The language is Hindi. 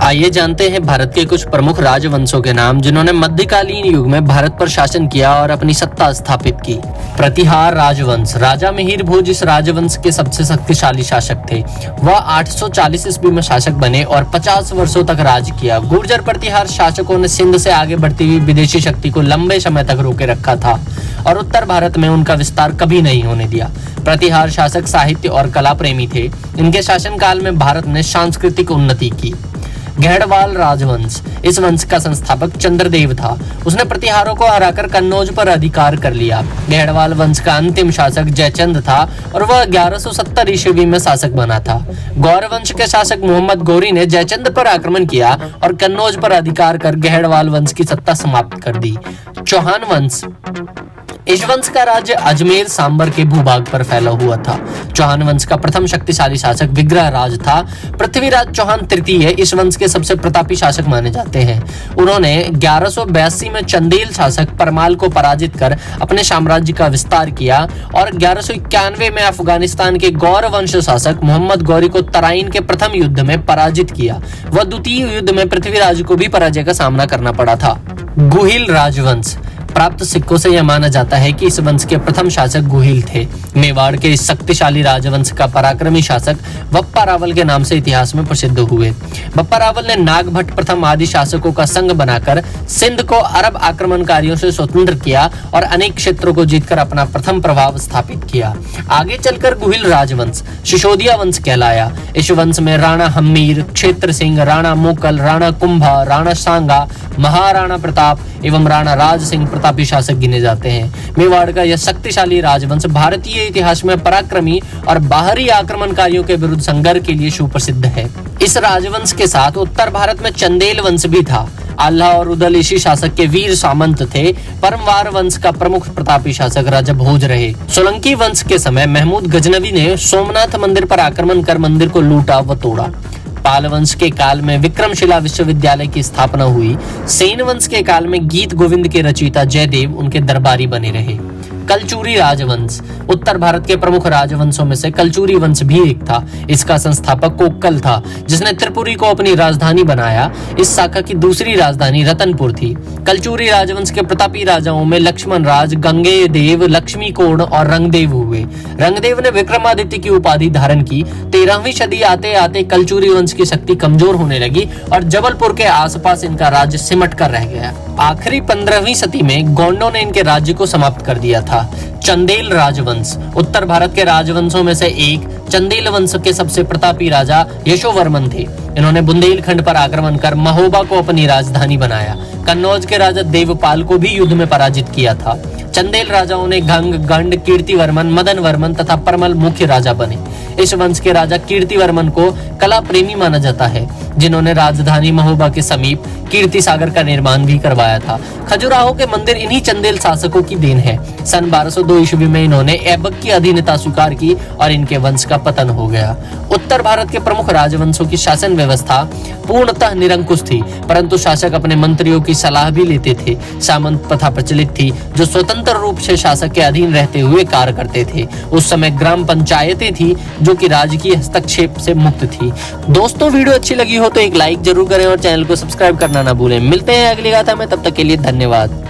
आइए जानते हैं भारत के कुछ प्रमुख राजवंशों के नाम जिन्होंने मध्यकालीन युग में भारत पर शासन किया और अपनी सत्ता स्थापित की। प्रतिहार राजवंश। राजा मिहिर भोज इस राजवंश के सबसे शक्तिशाली शासक थे। वह 840 ईस्वी में शासक बने और 50 वर्षों तक राज किया। गुर्जर प्रतिहार शासकों ने सिंध से आगे बढ़ती हुई विदेशी शक्ति को लंबे समय तक रोके रखा था और उत्तर भारत में उनका विस्तार कभी नहीं होने दिया। प्रतिहार शासक साहित्य और कला प्रेमी थे। इनके शासनकाल में भारत ने सांस्कृतिक उन्नति की। घेड़वाल राजवंश। इस वंश का संस्थापक चंद्रदेव था। उसने प्रतिहारों को हराकर कन्नौज पर अधिकार कर लिया। घेड़वाल वंश का अंतिम शासक जयचंद था और वह 1170 ईस्वी में शासक बना था। गौर वंश के शासक मोहम्मद गौरी ने जयचंद पर आक्रमण किया और कन्नौज पर अधिकार कर घेड़वाल वंश की सत्ता समाप्त कर दी। चौहान वंश। इस वंश का राज्य अजमेर सांबर के भूभाग पर फैला हुआ था। चौहान वंश का प्रथम शक्तिशाली शासक विग्रह राज था। पृथ्वीराज चौहान तृतीय इस वंश के सबसे प्रतापी शासक माने जाते हैं। उन्होंने 1182 में चंदेल शासक परमाल को पराजित कर अपने साम्राज्य का विस्तार किया और 1191 में अफगानिस्तान के गौर वंश शासक मोहम्मद गौरी को तराइन के प्रथम युद्ध में पराजित किया। वह द्वितीय युद्ध में पृथ्वीराज को भी पराजय का सामना करना पड़ा था। गुहिल राजवंश। प्राप्त सिक्कों से यह माना जाता है कि इस वंश के प्रथम शासक गुहिल थे। मेवाड़ के इस शक्तिशाली राजवंश का पराक्रमी शासक बप्पा रावल के नाम से इतिहास में प्रसिद्ध हुए। बप्पा रावल ने नागभट्ट प्रथम आदि शासकों का संघ बनाकर सिंध को अरब आक्रमणकारियों से स्वतंत्र किया और अनेक क्षेत्रों को जीतकर अपना प्रथम प्रभाव स्थापित किया। आगे चलकर गुहिल राजवंश सिसोदिया वंश कहलाया। इस वंश में राणा हम्मीर, क्षेत्र सिंह, राणा मोकल, राणा कुंभा, राणा सांगा, महाराणा प्रताप एवं राणा राज सिंह प्रतापी शासक गिने जाते हैं। मेवाड़ का यह शक्तिशाली राजवंश भारतीय इतिहास में पराक्रमी और बाहरी आक्रमणकारियों के विरुद्ध संघर्ष के लिए सुप्रसिद्ध है। इस राजवंश के साथ उत्तर भारत में चंदेल वंश भी था। आल्हा और उदल इसी शासक के वीर सामंत थे। परमवार वंश का प्रमुख प्रतापी शासक राजा भोज रहे। सोलंकी वंश के समय महमूद गजनवी ने सोमनाथ मंदिर पर आक्रमण कर मंदिर को लूटा व तोड़ा। पाल वंश के काल में विक्रमशिला विश्वविद्यालय की स्थापना हुई। सेन वंश के काल में गीत गोविंद के रचयिता जयदेव उनके दरबारी बने रहे। कलचुरी राजवंश। उत्तर भारत के प्रमुख राजवंशों में से कलचुरी वंश भी एक था। इसका संस्थापक कोक्कल था, जिसने त्रिपुरी को अपनी राजधानी बनाया। इस शाखा की दूसरी राजधानी रतनपुर थी। कलचुरी राजवंश के प्रतापी राजाओं में लक्ष्मण राज, गंगेदेव, लक्ष्मी कोण और रंगदेव हुए। रंगदेव ने विक्रमादित्य की उपाधि धारण की। 13वीं सदी आते आते कलचुरी वंश की शक्ति कमजोर होने लगी और जबलपुर के आसपास इनका राज्य सिमट कर रह गया। आखिरी 15वीं सदी में गोंडों ने इनके राज्य को समाप्त कर दिया था। चंदेल राजवंश। उत्तर भारत के राजवंशों में से एक चंदेल वंश के सबसे प्रतापी राजा यशोवर्मन थे। इन्होंने बुंदेलखंड पर आक्रमण कर महोबा को अपनी राजधानी बनाया। कन्नौज के राजा देवपाल को भी युद्ध में पराजित किया था। चंदेल राजाओं ने घंग, गंड, कीर्तिवर्मन, मदन वर्मन तथा परमल मुख्य राजा बने। इस वंश के राजा कीर्तिवर्मन को कला प्रेमी माना जाता है, जिन्होंने राजधानी महोबा के समीप कीर्ति सागर का निर्माण भी करवाया था। खजुराहो के मंदिर इन्हीं चंदेल शासकों की देन है। सन 1202 ईस्वी में इन्होंने ऐबक की अधीनता स्वीकार की और इनके वंश का पतन हो गया। उत्तर भारत के प्रमुख राजवंशों की शासन व्यवस्था पूर्णतः निरंकुश थी, परंतु शासक अपने मंत्रियों की सलाह भी लेते थे। सामंत प्रथा प्रचलित थी, जो स्वतंत्र रूप से शासक के अधीन रहते हुए कार्य करते थे। उस समय ग्राम पंचायतें थी जो कि राजकीय हस्तक्षेप से मुक्त थी। दोस्तों, वीडियो अच्छी लगी हो तो एक लाइक जरूर करें और चैनल को सब्सक्राइब करना ना भूलें। मिलते हैं अगली गाथा में, तब तक के लिए धन्यवाद।